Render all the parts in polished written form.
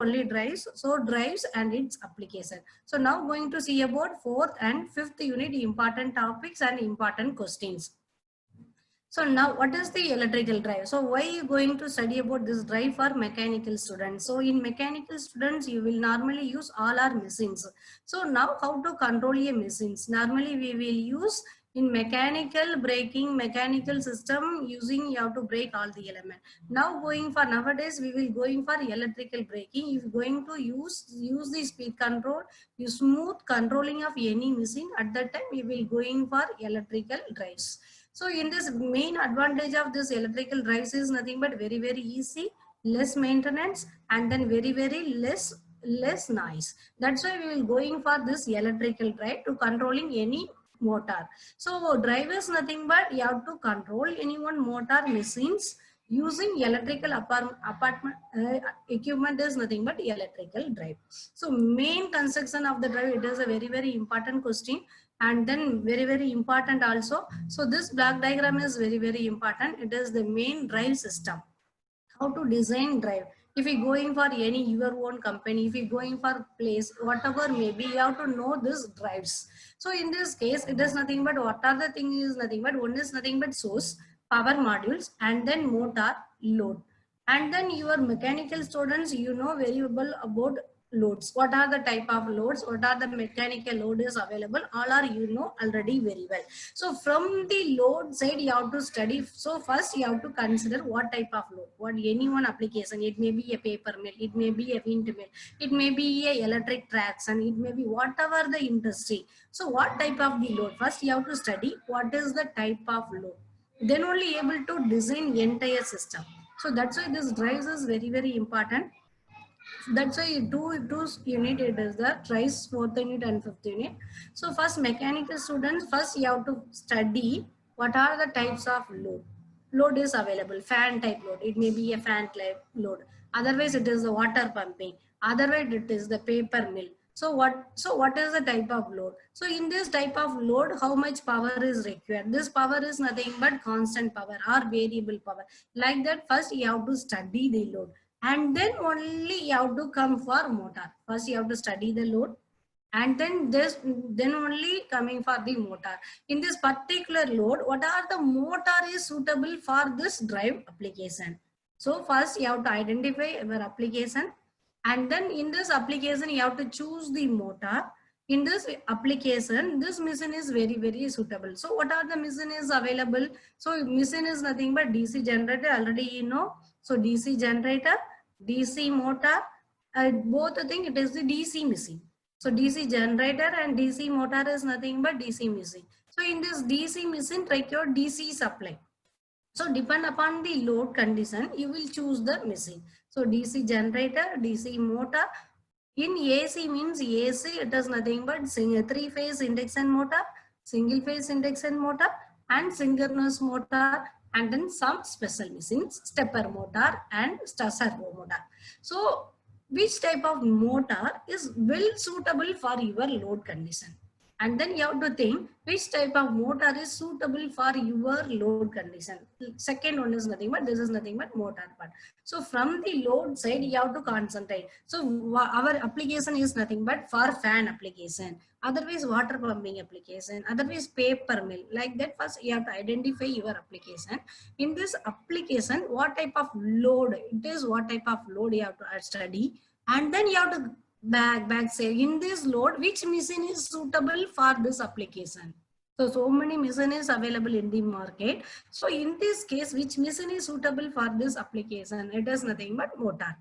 only drives. So drives and its application. So now going to see about fourth and fifth unit important topics and important questions. So now what is the electrical drive? So why you going to study about this drive for mechanical students? So in mechanical students, you will normally use all our machines. So now how to control a machines? Normally we will use in mechanical braking, mechanical system using you have to break all the element. Now going for nowadays, we will going for electrical braking. If going to use the speed control, you smooth controlling of any machine. At that time, we will going for electrical drives. So in this main advantage of this electrical drives is nothing but very, very easy, less maintenance, and then very, very less noise. That's why we will going for this electrical drive to controlling any motor. So drive is nothing but you have to control any one motor machines using electrical apartment equipment is nothing but electrical drive. So main construction of the drive, it is a very, very important question. And then very, very important also. So this block diagram is very, very important. It is the main drive system. How to design drive. If you going for any your own company, if you going for place, whatever maybe, you have to know this drives. So in this case, it is nothing but what are the thing is nothing but one is nothing but source, power modules, and then motor, load. And then your mechanical students, you know very well about loads. What are the type of loads? What are the mechanical load is available? All are you know already very well. So from the load side, you have to study. So first you have to consider what type of load. What any one application. It may be a paper mill. It may be a wind mill. It may be a electric tracks, and it may be whatever the industry. So what type of the load? First you have to study what is the type of load. Then only able to design entire system. So that's why this drives is very, very important. That's why two unit it is the tries fourth unit and fifth unit. So first mechanical students, first you have to study what are the types of load. Load is available, fan type load. It may be a fan type load. Otherwise it is the water pumping. Otherwise it is the paper mill. So what is the type of load? So in this type of load, how much power is required? This power is nothing but constant power or variable power. Like that, first you have to study the load. And then only you have to come for motor. First you have to study the load, and then only coming for the motor. In this particular load, what are the motor is suitable for this drive application? So first you have to identify your application, and then in this application you have to choose the motor. In this application, this machine is very, very suitable. So what are the machine is available? So machine is nothing but DC generator, already you know. So DC generator, DC motor, both the thing, it is the DC machine. So DC generator and DC motor is nothing but DC machine. So in this DC machine require DC supply. So depend upon the load condition, you will choose the machine. So DC generator, DC motor. In AC means AC, it is nothing but three-phase induction motor, single-phase induction motor, and synchronous motor, and then some special machines, stepper motor and servo motor. So which type of motor is well suitable for your load condition? And then you have to think which type of motor is suitable for your load condition. Second one is nothing but this is nothing but motor part. So from the load side, you have to concentrate. So our application is nothing but for fan application, otherwise water pumping application, otherwise paper mill. Like that, first you have to identify your application. In this application, what type of load it is, what type of load you have to study, and then you have to back say in this load which machine is suitable for this application. So many machines available in the market. So in this case, which machine is suitable for this application? It is nothing but motor.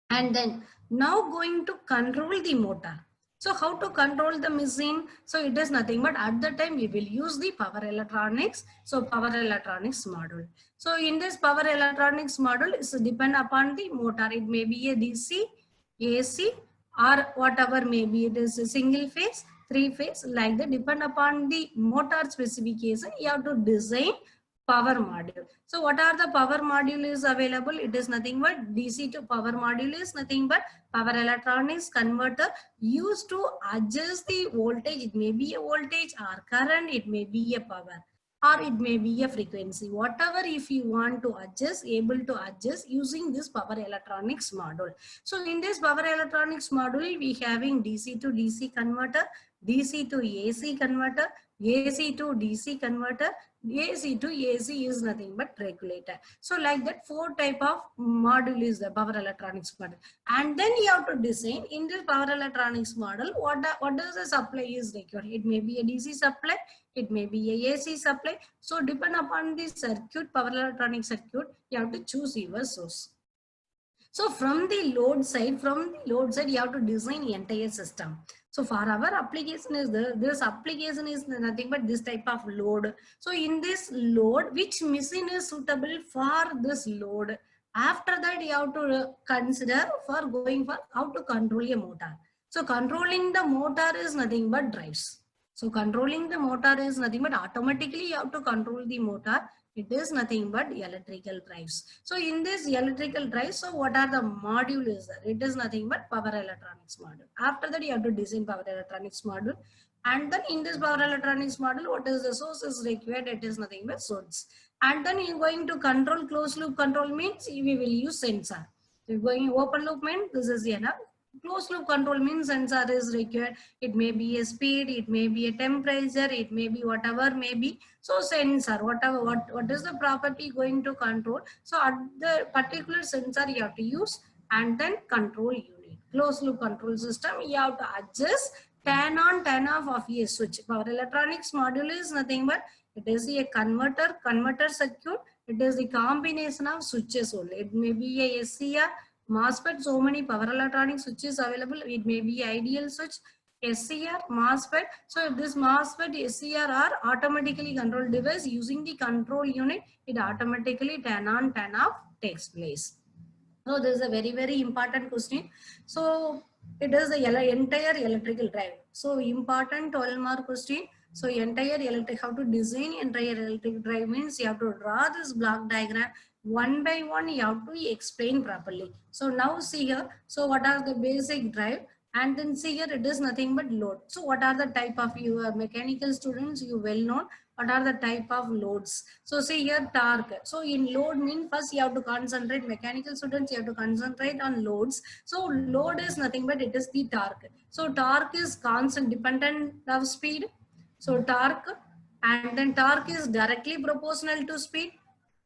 And then now going to control the motor. So how to control the machine? So it is nothing but at the time we will use the power electronics. So power electronics module. So in this power electronics module, is depend upon the motor. It may be a DC, AC, or whatever maybe it is a single phase, three phase, like that. Depend upon the motor specification, you have to design power module. So what are the power module is available? It is nothing but DC to power module is nothing but power electronics converter used to adjust the voltage. It may be a voltage or current, it may be a power. or it may be a frequency. Whatever if you want to adjust, able to adjust using this power electronics module. So in this power electronics module, we having DC to DC converter, DC to AC converter, AC to DC converter, AC to AC is nothing but regulator. So like that, 4 type of module is the power electronics model. And then you have to design in this power electronics model, what does the supply is required. It may be a DC supply, it may be a AC supply. So depend upon the circuit, power electronic circuit, you have to choose your source. So from the load side, you have to design the entire system. So for our application is this application is nothing but this type of load. So in this load, which machine is suitable for this load? After that, you have to consider for going for how to control a motor. So controlling the motor is nothing but drives. So controlling the motor is nothing but automatically you have to control the motor. It is nothing but electrical drives. So in this electrical drives, so what are the module is there? It is nothing but power electronics module. After that, you have to design power electronics module. And then in this power electronics module, what is the source is required? It is nothing but source. And then you're going to control, closed loop control means we will use sensor. So you're going open loop means this is enough. Closed loop control means sensor is required. It may be a speed, it may be a temperature, it may be whatever may be. So sensor, whatever, what is the property going to control? So at the particular sensor you have to use, and then control unit. Closed loop control system, you have to adjust turn on, turn off of a switch. Power electronics module is nothing but it is a converter circuit. It is the combination of switches only. It may be a SCR, MOSFET, so many power electronic switches available. It may be ideal switch, SCR, MOSFET. So if this MOSFET, SCR are automatically controlled device using the control unit, it automatically turn on, turn off takes place. So this is a very, very important question. So it is the entire electrical drive. So important 12 mark question. So entire electric, how to design entire electric drive means you have to draw this block diagram. One by one you have to explain properly. So now see here, so what are the basic drive, and then see here it is nothing but load. So what are the type of your mechanical students, you well known, what are the type of loads? So see here torque. So in load mean first you have to concentrate, mechanical students you have to concentrate on loads. So load is nothing but it is the torque. So torque is constant dependent of speed. So torque, and then torque is directly proportional to speed.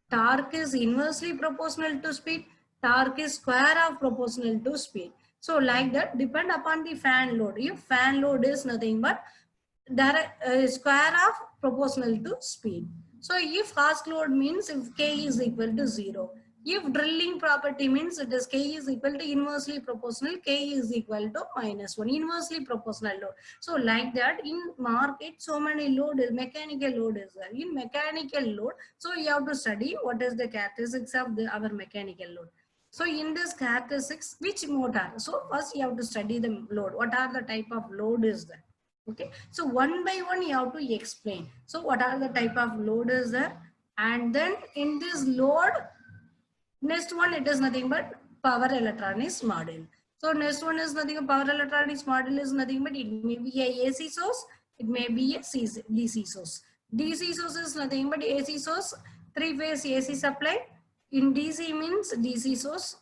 Torque is inversely proportional to speed. Torque is square of proportional to speed. So like that, depend upon the fan load. If fan load is nothing but direct square of proportional to speed. So if cast load means if K is equal to 0. If drilling property means it is K is equal to inversely proportional, K is equal to -1, inversely proportional load. So like that in market, so many load is mechanical load is there. In mechanical load, so you have to study what is the characteristics of our mechanical load. So in this characteristics, which motor? So first you have to study the load. What are the type of load is there? Okay, so one by one you have to explain. So what are the type of load is there? And then in this load, next one, it is nothing but power electronics module. So next one is nothing, power electronics module is nothing but it may be a AC source, it may be a DC source. DC source is nothing but AC source, 3-phase AC supply. In DC means DC source,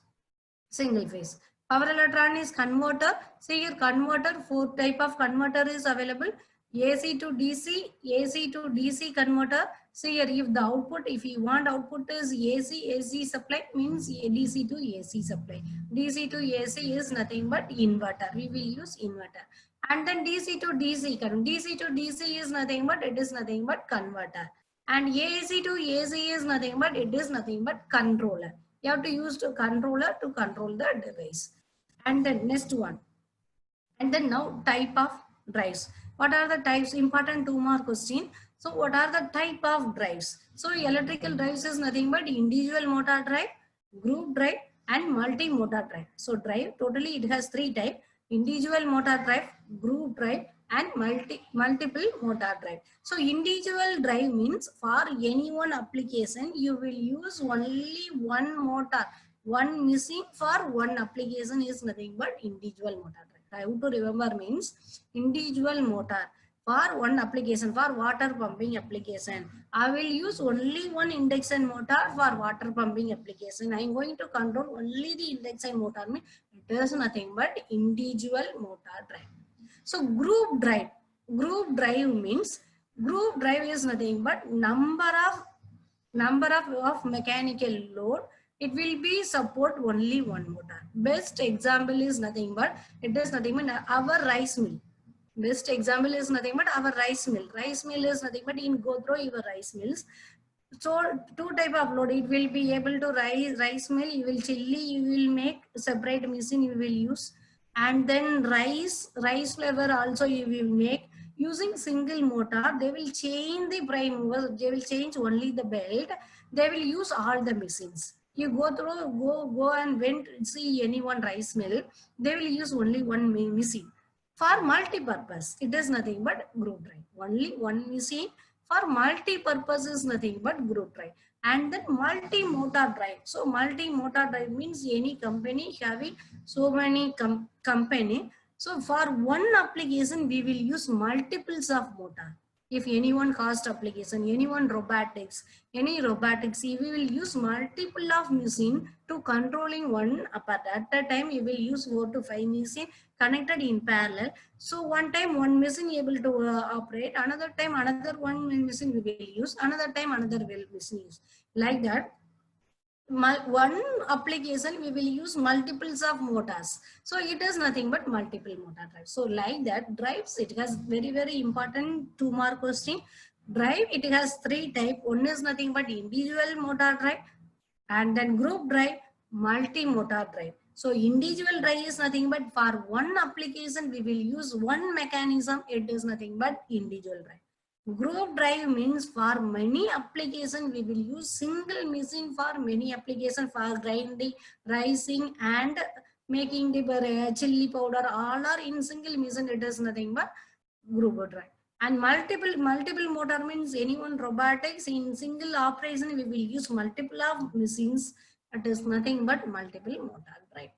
single phase. Power electronics converter, see here converter, 4 type of converter is available. AC to DC, AC to DC converter. See here, if the output, if you want output is AC supply means DC to AC supply. DC to AC is nothing but inverter. We will use inverter. And then DC to DC, DC to DC is nothing but it is nothing but converter. And AC to AC is nothing but it is nothing but controller. You have to use the controller to control the device. And then next one. And then now type of drives. What are the types? Important 2 mark question. So what are the type of drives? So electrical drives is nothing but individual motor drive, group drive, and multi-motor drive. So drive, totally it has 3 types: individual motor drive, group drive, and multiple motor drive. So individual drive means for any one application, you will use only one motor. One machine for one application is nothing but individual motor drive. How to remember means individual motor. for one application, for water pumping application. I will use only one induction motor for water pumping application. I am going to control only the induction motor. It is nothing but individual motor drive. So group drive means group drive is nothing but number of mechanical load. It will be support only one motor. Best example is nothing but it is nothing but our rice mill. Best example is nothing but our rice mill. Rice mill is nothing but in go through your rice mills. So two type of load. It will be able to rice mill. You will chilli. You will make separate machine. You will use, and then rice flavor also you will make using single motor. They will change the prime mover. They will change only the belt. They will use all the machines. You go and when see any one rice mill, they will use only one machine. For multi-purpose, it is nothing but group drive. Only one machine for multi-purpose is nothing but group drive. And then multi-motor drive. So multi-motor drive means any company having so many company. So for one application, we will use multiples of motor. If anyone cost application, anyone robotics, we will use multiple of machine to controlling one apart. At a time, you will use 4 to 5 machine connected in parallel. So one time one machine able to operate, another time another one machine we will use, another time another will machine use. Like that, one application we will use multiples of motors. So it is nothing but multiple motor drives. So like that drives, it has very important 2 mark question. Drive, it has 3 type. One is nothing but individual motor drive, and then group drive, multi-motor drive. So individual drive is nothing but for one application we will use one mechanism. It is nothing but individual drive. Group drive means for many applications we will use single machine for many applications for grinding, rising, and making the chili powder. All are in single machine. It is nothing but group drive. And multiple motor means anyone robotics in single operation we will use multiple of machines. It is nothing but multiple motor drive.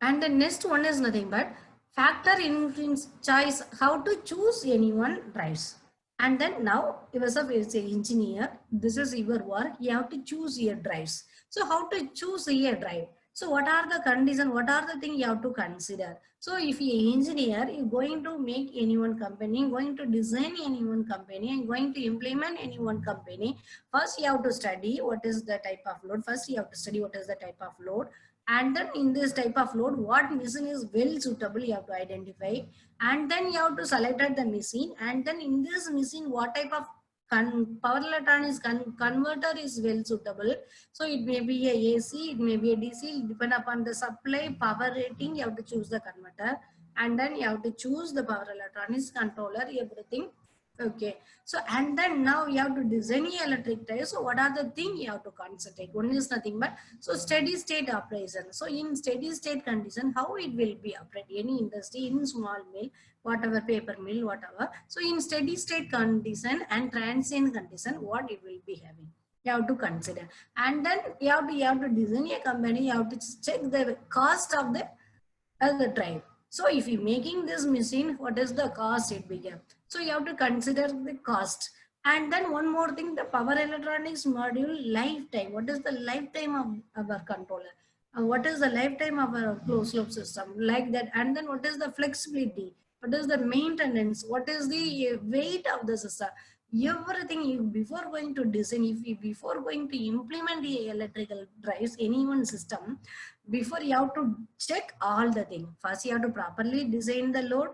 And the next one is nothing but factor influence choice, how to choose any one drives. And then now yourself is an engineer, this is your work, you have to choose your drives. So how to choose a drive? So what are the conditions, what are the things you have to consider? So if you are an engineer, you're going to make any one company, going to design any one company, and going to implement any one company, first you have to study what is the type of load. First you have to study what is the type of load. And then in this type of load, what machine is well suitable, you have to identify. And then you have to select the machine. And then in this machine, what type of power electronics converter is well suitable. So it may be a AC, it may be a DC, depend upon the supply power rating, you have to choose the converter. And then you have to choose the power electronics controller, everything. Okay, so and then now you have to design the electric drive. So what are the things you have to concentrate? One is nothing but so steady state operation. So in steady state condition, how it will be operate? Any industry, in small mill, whatever, paper mill, whatever. So in steady state condition and transient condition, what it will be having? You have to consider. And then you have to design a company. You have to check the cost of the drive. So if you're making this machine, what is the cost it became? So you have to consider the cost. And then one more thing, the power electronics module lifetime. What is the lifetime of our controller? What is the lifetime of our closed loop system? Like that. And then what is the flexibility? What is the maintenance? What is the weight of the system? Everything you before going to design, if you before going to implement the electrical drives, any one system, before you have to check all the things. First you have to properly design the load,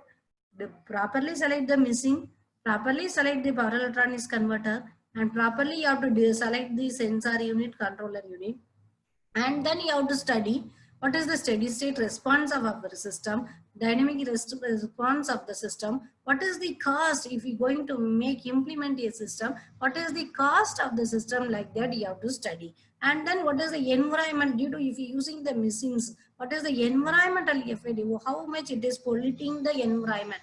properly select the machine, properly select the power electronics converter, and properly you have to select the sensor unit, controller unit. And then you have to study what is the steady state response of our system, dynamic response of the system, what is the cost if you're going to implement a system, what is the cost of the system, like that you have to study. And then what is the environment due to if you're using the machines, what is the environmental effect, how much it is polluting the environment,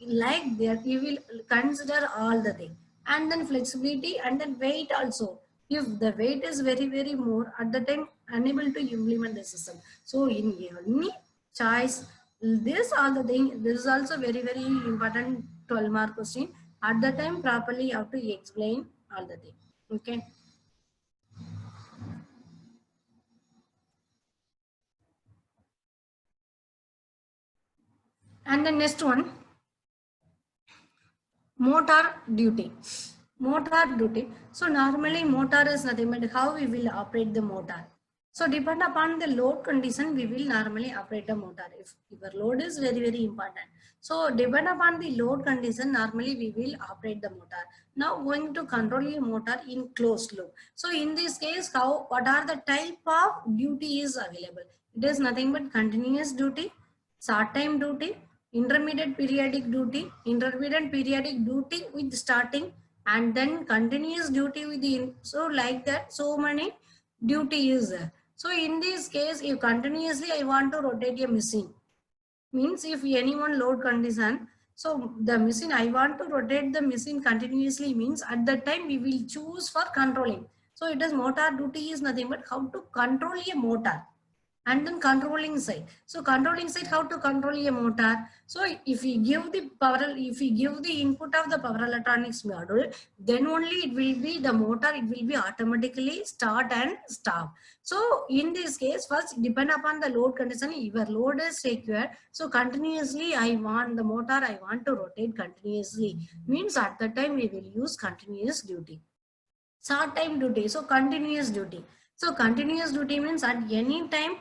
like that you will consider all the things. And then flexibility and then weight also. If the weight is very more, at the time unable to implement the system. So in any choice. This are the thing. This is also very, very important 12 mark question. At the time properly you have to explain all the thing. Okay. And the next one, motor duty. Motor duty. So normally motor is nothing but how we will operate the motor. So depend upon the load condition, we will normally operate the motor. If your load is very, very important. So depend upon the load condition, normally we will operate the motor. Now going to control a motor in closed loop. So in this case, what are the type of duty is available? It is nothing but continuous duty, short time duty, intermediate periodic duty with starting, and then continuous duty with the, so like that, so many duty is there. So in this case, if continuously I want to rotate a machine, means if anyone load condition, so the machine I want to rotate the machine continuously, means at that time we will choose for controlling. So it is motor duty is nothing but how to control a motor. And then controlling side. So controlling side, how to control a motor. So if we give the power, if we give the input of the power electronics module, then only it will be the motor, it will be automatically start and stop. So in this case, first depend upon the load condition, your load is required. So continuously I want the motor, I want to rotate continuously, means at the time we will use continuous duty. Short time duty, so continuous duty. So continuous duty means at any time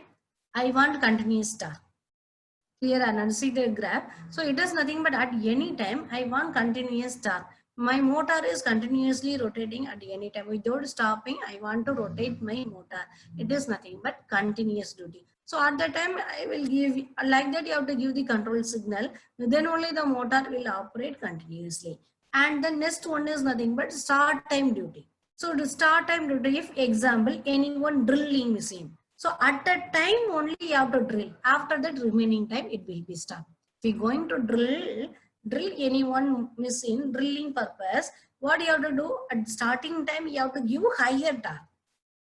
I want continuous star. Clear and see the graph. So it is nothing but at any time I want continuous star. My motor is continuously rotating at any time without stopping. I want to rotate my motor. It is nothing but continuous duty. So at that time I will give, like that you have to give the control signal. Then only the motor will operate continuously. And the next one is nothing but start time duty. So the start time duty, if example anyone drilling machine. So at that time only you have to drill. After that remaining time it will be stopped. If you're going to drill any one machine drilling purpose, what you have to do at starting time you have to give higher torque.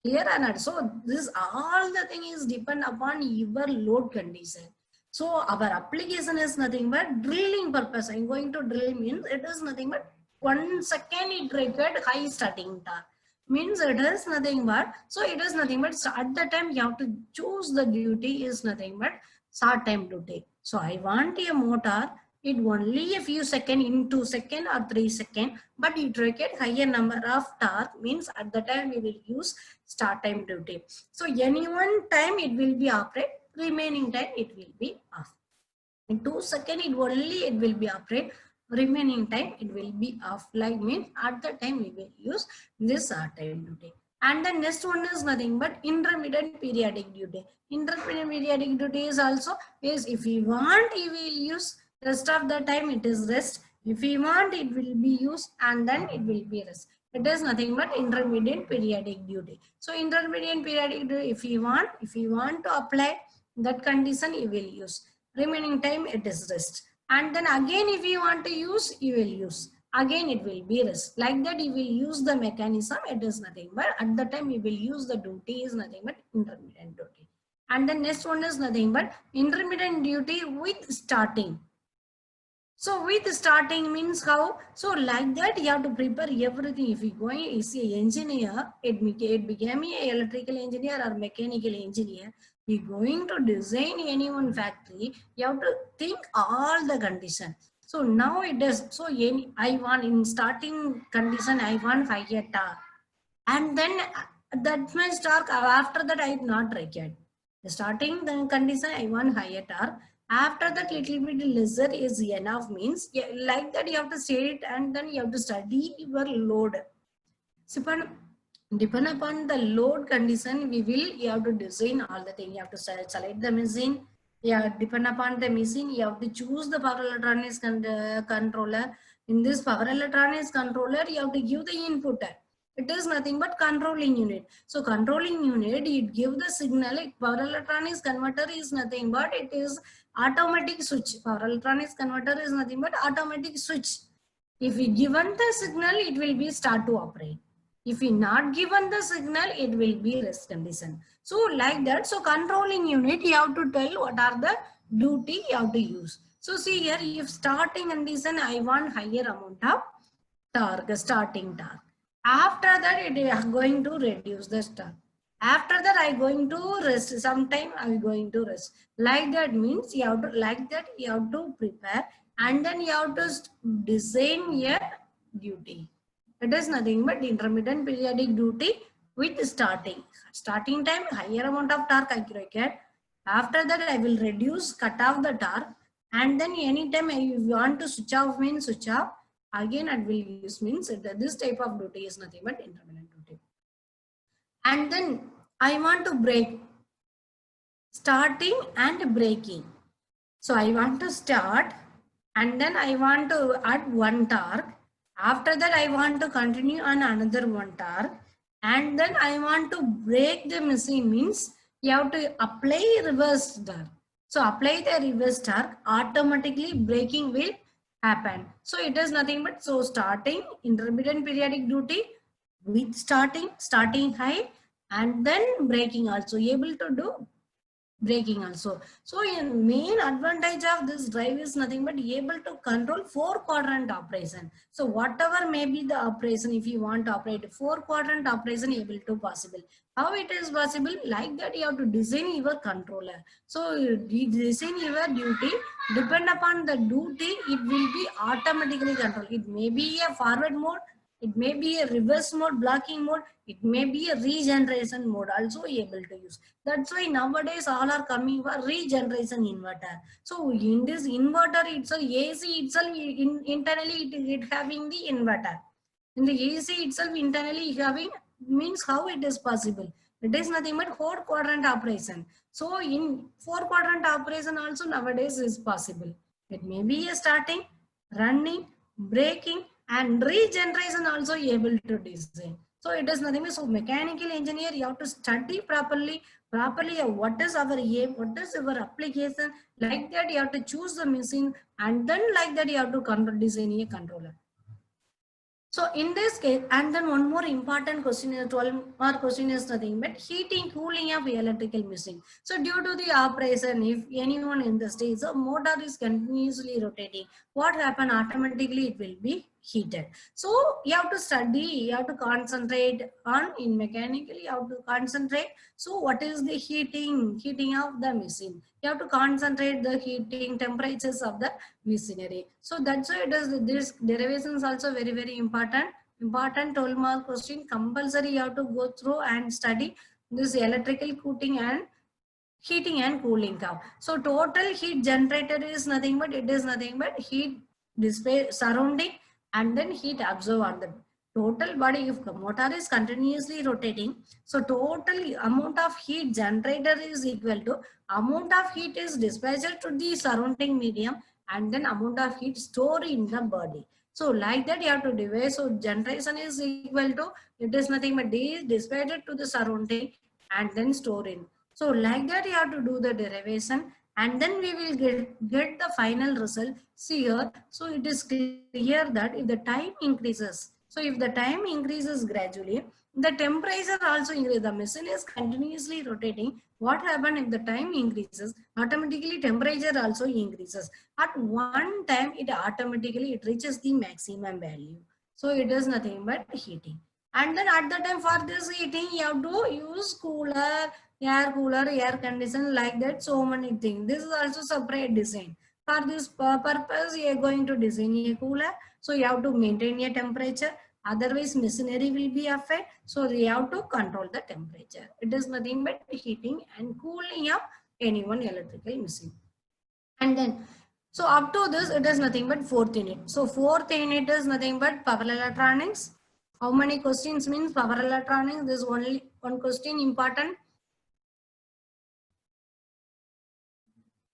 Clear or not? So this all the thing is depend upon your load condition. So our application is nothing but drilling purpose. I'm going to drill means it is nothing but 1 second it required high starting torque. Means it is nothing but, so it is nothing but at the time you have to choose the duty is nothing but short time duty. So I want a motor, it only a few seconds, in 2 seconds or 3 seconds, but it required higher number of torque, means at the time we will use start time duty. So any one time it will be operate, remaining time it will be off. In 2 seconds it only it will be operate, remaining time it will be off, like means at the time we will use this time duty. And the next one is nothing but intermittent periodic duty. Intermittent periodic duty is also is if we want we will use, rest of the time it is rest. If we want it will be used and then it will be rest. It is nothing but intermittent periodic duty. So intermittent periodic duty, if we want to apply that condition you will use. Remaining time it is rest. And then again if you want to use, you will use. Again it will be rest. Like that you will use the mechanism, it is nothing but at the time you will use the duty is nothing but intermittent duty. And the next one is nothing but intermittent duty with starting. So with starting means how? So like that you have to prepare everything. If you going is an engineer, it became an electrical engineer or mechanical engineer. You're going to design any one factory, you have to think all the conditions. So now it is, so I want in starting condition, I want higher torque. And then that much torque, after that I not required. The starting the condition, I want higher torque. After that little bit lesser is enough, means like that you have to state and then you have to study your load. So depend upon the load condition, you have to design all the thing. You have to select the machine. Yeah, depend upon the machine, you have to choose the power electronics controller. In this power electronics controller, you have to give the input. It is nothing but controlling unit. So controlling unit, it give the signal. Power electronics converter is nothing but it is automatic switch. Power electronics converter is nothing but automatic switch. If we given the signal, it will be start to operate. If we not given the signal, it will be rest condition. So like that, so controlling unit, you have to tell what are the duty you have to use. So see here, if starting condition, I want higher amount of torque, starting torque. After that, it is going to reduce the torque. After that, I going to rest. Sometime I am going to rest. Like that means you have to, like that you have to prepare, and then you have to design your duty. It is nothing but intermittent periodic duty with starting. Starting time, higher amount of torque I require. After that, I will reduce, cut off the torque, and then anytime I want to switch off means switch off. Again, I will use means this type of duty is nothing but intermittent duty. And then I want to break, starting and breaking. So I want to start, and then I want to add one torque. After that, I want to continue on another one torque, and then I want to break the machine means you have to apply reverse torque. So apply the reverse torque, automatically braking will happen. So it is nothing but, so starting intermittent periodic duty with starting high, and then braking also able to do braking also. So in main advantage of this drive is nothing but able to control 4-quadrant operation. So whatever may be the operation, if you want to operate 4-quadrant operation, able to possible. How it is possible? Like that you have to design your controller. So you design your duty, depend upon the duty, it will be automatically controlled. It may be a forward mode, it may be a reverse mode, blocking mode, it may be a regeneration mode also able to use. That's why nowadays all are coming for regeneration inverter. So in this inverter itself, AC itself, internally it having the inverter. In the AC itself, internally having, means how it is possible? It is nothing but 4-quadrant operation. So in 4-quadrant operation also nowadays is possible. It may be a starting, running, braking, and regeneration also able to design. So it is nothing but, so mechanical engineer, you have to study properly what is our aim, what is our application. Like that you have to choose the machine, and then like that you have to design a controller. So in this case, and then one more important question is 12-mark question is nothing but heating, cooling of electrical machine. So due to the operation, if anyone in the stage, the motor is continuously rotating, what happen? Automatically it will be heated. So you have to study, you have to concentrate on, in mechanical, you have to concentrate. So what is the heating of the machine? You have to concentrate the heating temperatures of the machinery. So that's why it is, this derivations also very important. 12-mark question, compulsory you have to go through and study this electrical cooling and heating and cooling curve. So total heat generator is nothing but, it is nothing but heat display surrounding, and then heat absorbed on the total body. If the motor is continuously rotating, so total amount of heat generator is equal to amount of heat is dispatched to the surrounding medium, and then amount of heat stored in the body. So like that you have to divide. So generation is equal to, it is nothing but dispatched to the surrounding and then store in. So like that you have to do the derivation, and then we will get the final result. See here, so it is clear that if the time increases, so if the time increases gradually, the temperature also increases. The machine is continuously rotating. What happens if the time increases? Automatically temperature also increases. At one time, it automatically it reaches the maximum value. So it is nothing but heating. And then at the time for this heating, you have to use cooler, air condition, like that, so many things. This is also separate design. For this purpose, you are going to design a cooler. So you have to maintain a temperature. Otherwise, machinery will be affected. So you have to control the temperature. It is nothing but heating and cooling of any one electrical machine. And then, so up to this, it is nothing but 4th unit. So 4th unit is nothing but power electronics. How many questions means power electronics? This is only one question important.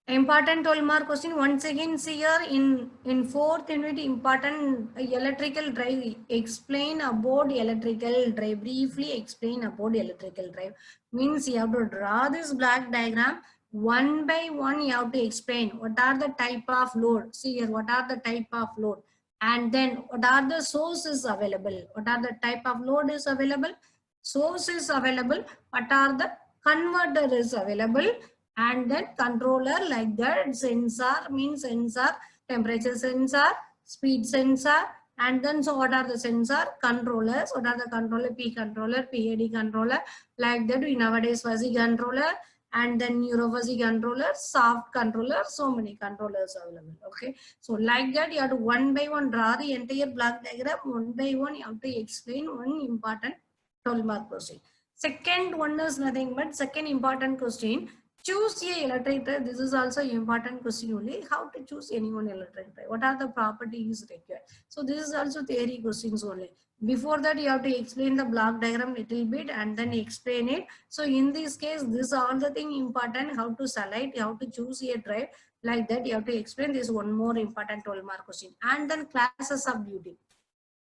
Important 12-mark question. Once again, see here in 4th unit, important electrical drive. Explain about electrical drive. Briefly explain about electrical drive. Means you have to draw this black diagram. One by one, you have to explain what are the type of load. See here, what are the type of load. And then what are the sources available. What are the type of load is available. Source is available. What are the converter is available. and then controller like that. Sensor means sensor, temperature sensor, speed sensor, and then so what are the sensor? Controllers. What are the controller? P controller, PID controller, like that. We nowadays fuzzy controller, and then neurofuzzy controller, soft controller, so many controllers available. Okay, so like that you have to one by one draw the entire block diagram. One by one you have to explain one important 12-mark question. Second one is nothing but second important question. Choose a electric drive. This is also important question only. How to choose any one electric drive? What are the properties required? So this is also theory questions only. Before that, you have to explain the block diagram little bit and then explain it. So in this case, this all the thing important. How to select, how to choose a drive, like that. You have to explain this one more important 12-mark question. And then classes of duty.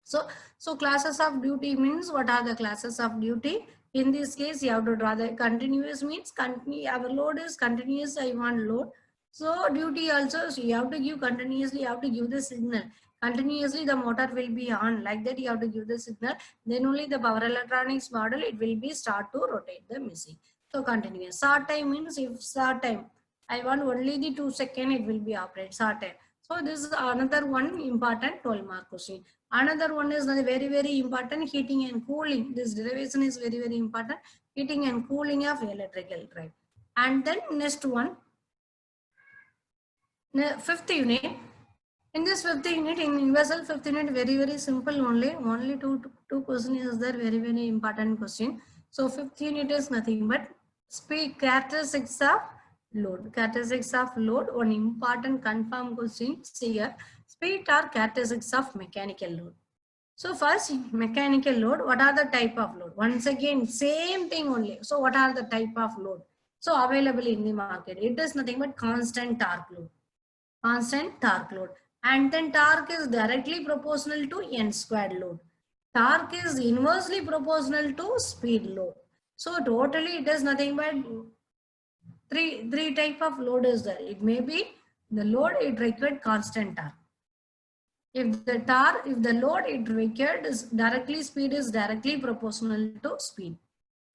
So classes of duty means what are the classes of duty? In this case, you have to draw the continuous means our load is continuous. I want load. So duty also, so you have to give continuously, you have to give the signal. Continuously the motor will be on, like that you have to give the signal. Then only the power electronics model, it will be start to rotate the machine. So continuous. Start time means if start time, I want only the 2 seconds, it will be operate start time. So this is another one important 12-mark question. Another one is very, very important, heating and cooling. This derivation is very, very important. Heating and cooling of electrical drive. And then next one, fifth unit. In this fifth unit, in universal fifth unit, very, very simple only. Only two questions is there, very, very important question. So fifth unit is nothing but speed characteristics of load. Characteristics of load, one important confirm question here. Speed or characteristics of mechanical load. So first, mechanical load, what are the type of load? Once again, same thing only. So what are the type of load? So available in the market, it is nothing but constant torque load. Constant torque load. And then torque is directly proportional to n squared load. Torque is inversely proportional to speed load. So totally it is nothing but three type of load is there. It may be the load, it required constant torque. If the load it required is directly, speed is directly proportional to speed.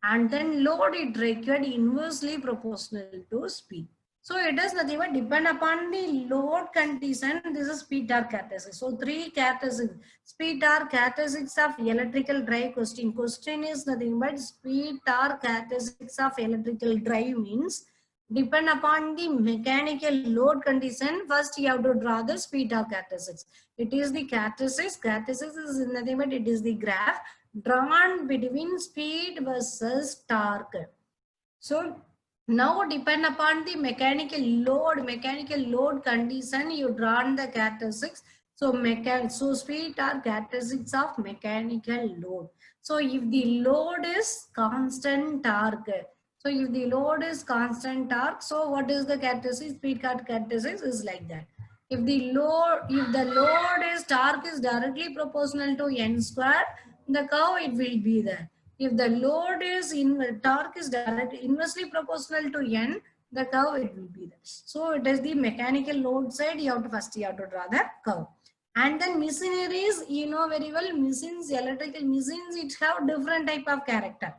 And then load it required inversely proportional to speed. So it is nothing but depend upon the load condition. This is speed torque characteristics. So three characteristics. Speed torque characteristics of electrical drive question. Question is nothing but speed torque characteristics of electrical drive means depend upon the mechanical load condition. First you have to draw the speed torque characteristics. It is the characteristics. Characteristics is nothing but it is the graph drawn between speed versus torque. So now depend upon the mechanical load condition, you drawn the characteristics. So speed or characteristics of mechanical load. So if the load is constant torque, so if the load is constant torque, so what is the characteristic? Speed characteristics is like that. If the load is torque is directly proportional to n square, the curve it will be there. If the load is torque is directly inversely proportional to n, the curve it will be there. So it is the mechanical load side. You have to draw the curve. And then machineries, you know very well, machines, electrical machines, it have different type of character.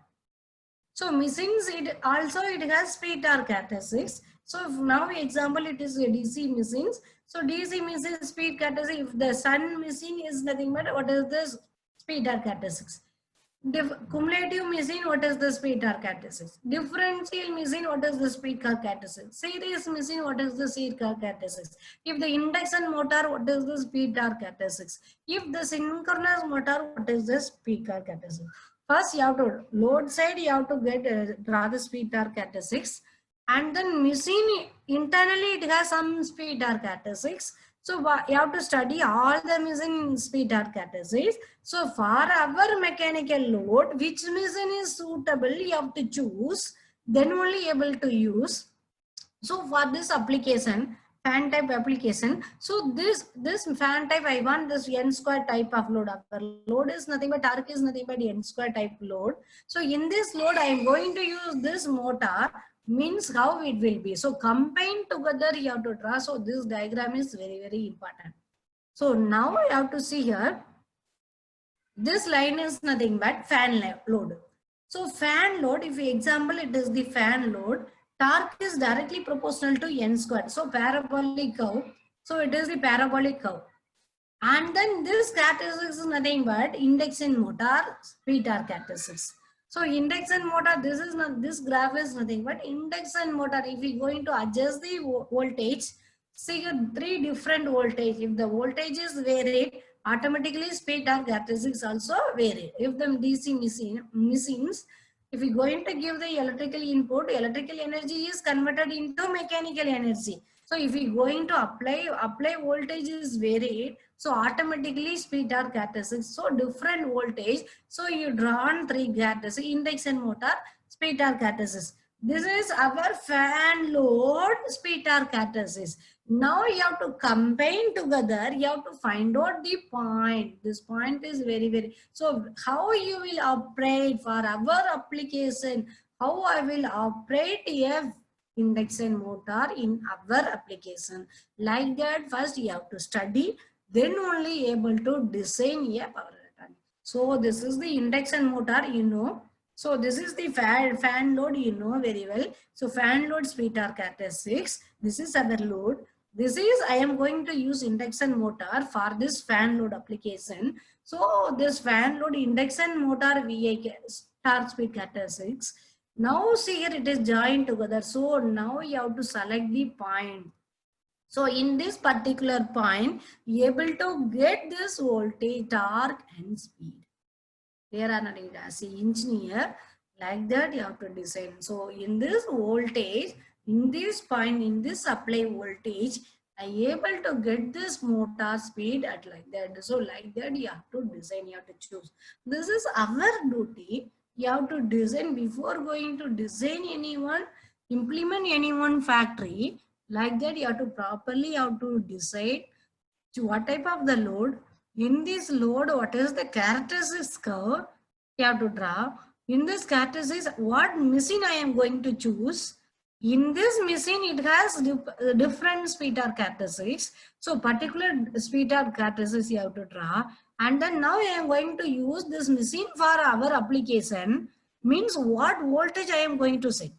So machines, it has speed torque characteristics. So now example, it is a DC machines. So DC machine speed characteristics, if the sun machine is nothing but what is the speed torque characteristics? Cumulative machine, what is the speed torque characteristics? Differential machine, what is the speed torque characteristics? Series machine, what is the speed torque characteristics? If the induction motor, what is the speed torque characteristics? If the synchronous motor, what is the speed torque characteristics? First, you have to load side, you have to get draw the speed torque characteristics, and then machine internally it has some speed torque characteristics. So you have to study all the machine speed torque characteristics. So for our mechanical load, which machine is suitable, you have to choose. Then only able to use. So for this application, fan type application, so this fan type, I want this n square type of load. Our load is nothing but torque is nothing but n square type load. So in this load, I am going to use this motor. Means how it will be. So combined together you have to draw. So this diagram is very, very important. So now you have to see here. This line is nothing but fan load. So fan load, if example it is the fan load, torque is directly proportional to n squared. So parabolic curve. So it is the parabolic curve. And then this characteristics is nothing but induction motor speed torque characteristics. So induction motor, this is not, this graph is nothing but induction motor. If we going to adjust the voltage, see three different voltage. If the voltage is varied, automatically speed torque characteristics also vary. If the DC machines, if we going to give the electrical input, electrical energy is converted into mechanical energy. So if we going to apply voltage is varied, so automatically speed torque characteristics. So different voltage. So you draw on three characteristics: induction motor, speed torque characteristics. This is our fan load speed torque characteristics. Now you have to combine together. You have to find out the point. This point is very. So how you will operate for our application? How I will operate a induction motor in our application? Like that, first you have to study, then only able to design a power electronic. So this is the induction motor, you know. So this is the fan load, you know very well. So fan load speed torque characteristics. This is our load. This is, I am going to use induction motor for this fan load application. So this fan load induction motor VI torque speed characteristics. Now see here it is joined together. So now you have to select the point. So in this particular point, you able to get this voltage, torque and speed. There are not as an engineer, like that you have to design. So in this voltage, in this point, in this supply voltage, I able to get this motor speed at like that. So like that you have to design, you have to choose. This is our duty. You have to design before going to design anyone, implement any one factory. Like that you have to properly have to decide to what type of the load. In this load, what is the characteristics curve you have to draw. In this characteristics, what machine I am going to choose. In this machine, it has different speed torque characteristics. So particular speed torque characteristics you have to draw. And then now I am going to use this machine for our application. Means what voltage I am going to set.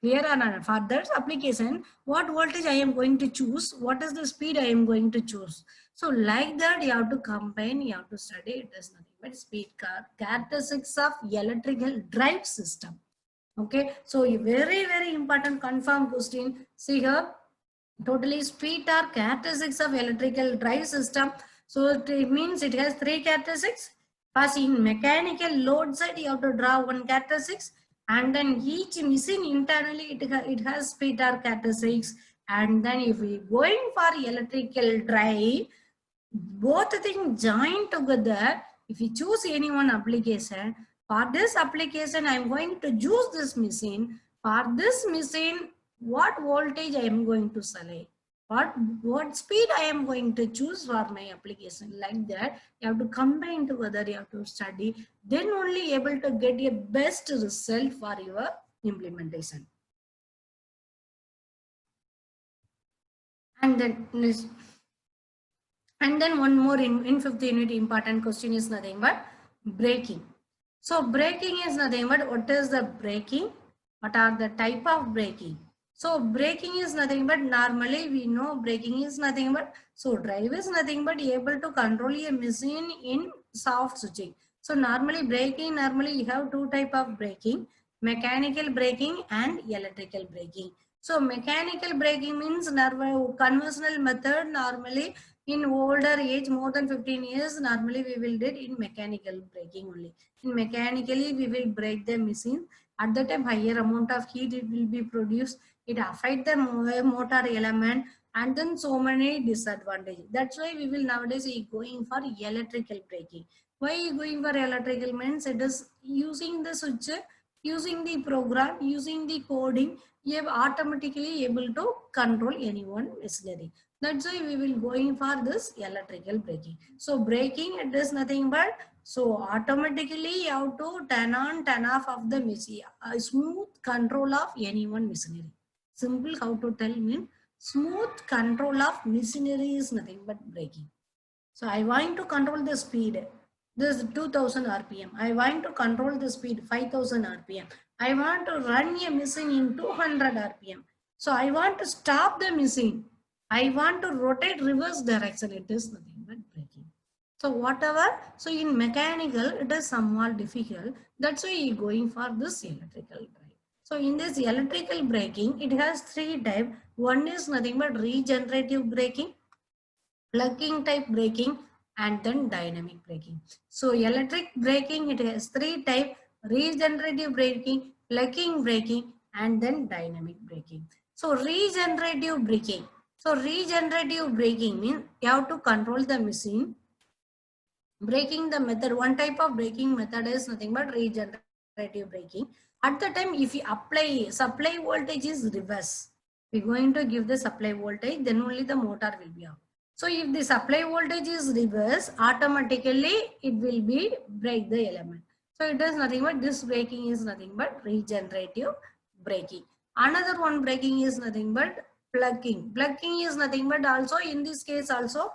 Clear or not? For that application, what voltage I am going to choose, what is the speed I am going to choose. So like that you have to combine, you have to study. It is nothing but speed characteristics of electrical drive system. Okay, so very important confirm question. See here, totally speed torque characteristics of electrical drive system. So it means it has three characteristics. First, in mechanical load side, you have to draw one characteristics. And then each machine internally it has speed torque characteristics. And then if we going for electrical drive, both things join together. If you choose any one application, for this application I am going to use this machine. For this machine, what voltage I am going to select, what speed I am going to choose for my application. Like that you have to combine together, you have to study, then only able to get a best result for your implementation. And then one more in fifth unit important question is nothing but braking. So braking is nothing but what is the braking? What are the type of braking? So braking is nothing but normally we know braking is nothing but, so drive is nothing but able to control a machine in soft switching. So normally braking, normally you have two type of braking, mechanical braking and electrical braking. So mechanical braking means conventional method. Normally in older age, more than 15 years, normally we will do it in mechanical braking only. In mechanically we will brake the machine. At the time higher amount of heat it will be produced. It affect the motor element and then so many disadvantages. That's why we will nowadays going for electrical braking. Why going for electrical means it is using the switch, using the program, using the coding, you have automatically able to control any one machinery. That's why we will going for this electrical braking. So braking, it is nothing but, so automatically you have to turn on, turn off of the machine, smooth control of any one machinery. Simple how to tell mean, smooth control of machinery is nothing but braking. So I want to control the speed. This is 2000 RPM. I want to control the speed 5000 RPM. I want to run a machine in 200 RPM. So I want to stop the machine. I want to rotate reverse direction. It is nothing but braking. So whatever, so in mechanical, it is somewhat difficult. That's why you're going for this electrical drive. So in this electrical braking, it has three types. One is nothing but regenerative braking, plugging type braking, and then dynamic braking. So electric braking, it has three types: regenerative braking, plugging braking, and then dynamic braking. So regenerative braking. So regenerative braking means you have to control the machine. Braking the method, one type of braking method is nothing but regenerative braking. At the time, if you apply supply voltage is reverse, we're going to give the supply voltage, then only the motor will be off. So if the supply voltage is reverse, automatically it will be break the element. So it is nothing but this braking is nothing but regenerative braking. Another one braking is nothing but plugging. Plugging is nothing but also in this case also.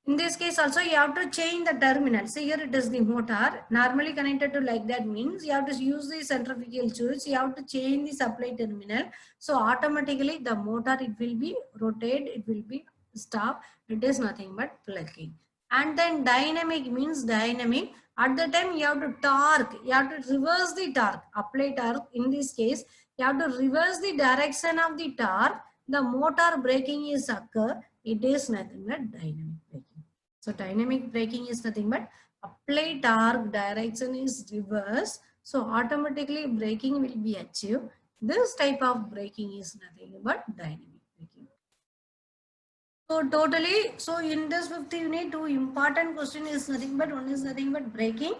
In this case also you have to change the terminal. See here it is the motor normally connected to like that, means you have to use the centrifugal switch. You have to change the supply terminal. So automatically the motor, it will be rotate, it will be stop. It is nothing but plugging. And then dynamic means dynamic. At the time you have to torque, you have to reverse the torque, apply torque. In this case you have to reverse the direction of the torque. The motor braking is occur. It is nothing but dynamic braking. So dynamic braking is nothing but apply torque, direction is reverse. So automatically braking will be achieved. This type of braking is nothing but dynamic braking. So totally, so in this 50 unit, two important question is nothing but, one is nothing but braking,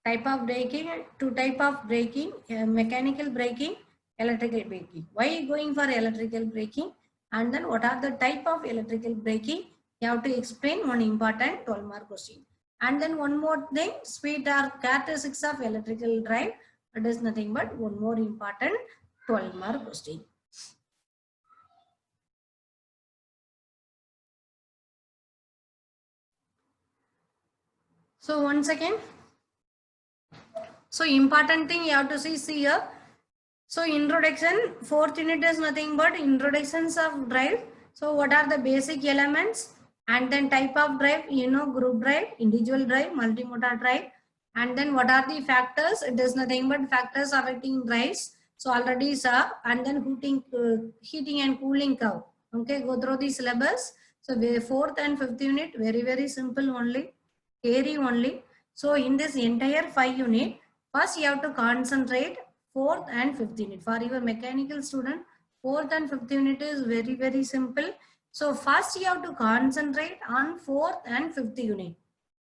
type of braking, and two type of braking, mechanical braking, electrical braking. Why going for electrical braking? And then what are the type of electrical braking? You have to explain one important 12-mark question. And then one more thing, speed or characteristics of electrical drive. It is nothing but one more important 12-mark question. So once again, so important thing you have to see here. So introduction, fourth unit is nothing but introductions of drive. So what are the basic elements? And then type of drive, group drive, individual drive, multi-motor drive. And then what are the factors? It is nothing but factors affecting drives. So already saw. And then heating and cooling curve. Okay, go through the syllabus. So the fourth and fifth unit, very simple only, theory only. So in this entire 5 unit, first you have to concentrate fourth and fifth unit. For your mechanical student, fourth and fifth unit is very simple. So first you have to concentrate on fourth and fifth unit,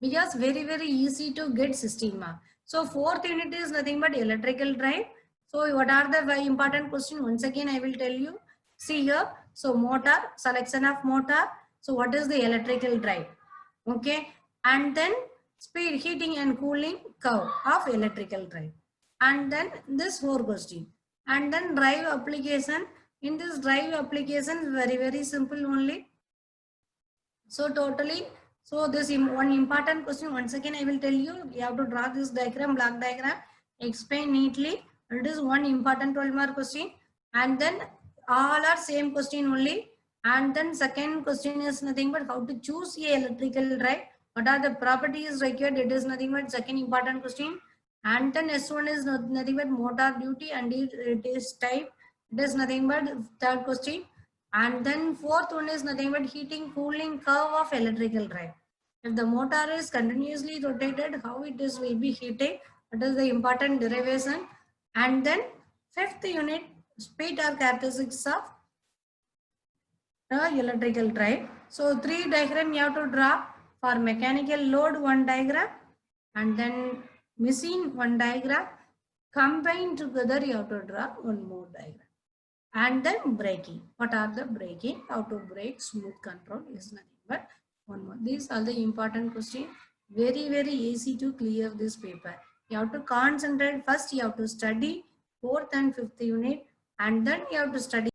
because very easy to get 16 mark. So fourth unit is nothing but electrical drive. So what are the very important question? Once again I will tell you. See here. So motor, selection of motor. So what is the electrical drive? Okay. And then speed, heating and cooling curve of electrical drive. And then this 4 question. And then drive application. In this drive application, very simple only. So totally, so this one important question, once again I will tell you, you have to draw this diagram, block diagram, explain neatly. It is one important 12-mark question. And then all are same question only. And then second question is nothing but how to choose a electrical drive. What are the properties required? It is nothing but second important question. And then S1 is nothing but motor duty and it is type. It is nothing but third question. And then fourth one is nothing but heating cooling curve of electrical drive. If the motor is continuously rotated, how it is will be heated. That is the important derivation. And then fifth unit, speed or characteristics of electrical drive. So 3 diagram you have to draw. For mechanical load, 1 diagram, and then machine, 1 diagram. Combined together you have to draw 1 more diagram. And then braking. What are the braking? How to brake, smooth control is nothing but 1 more. These are the important questions. Very easy to clear this paper. You have to concentrate. First you have to study 4th and 5th unit, and then you have to study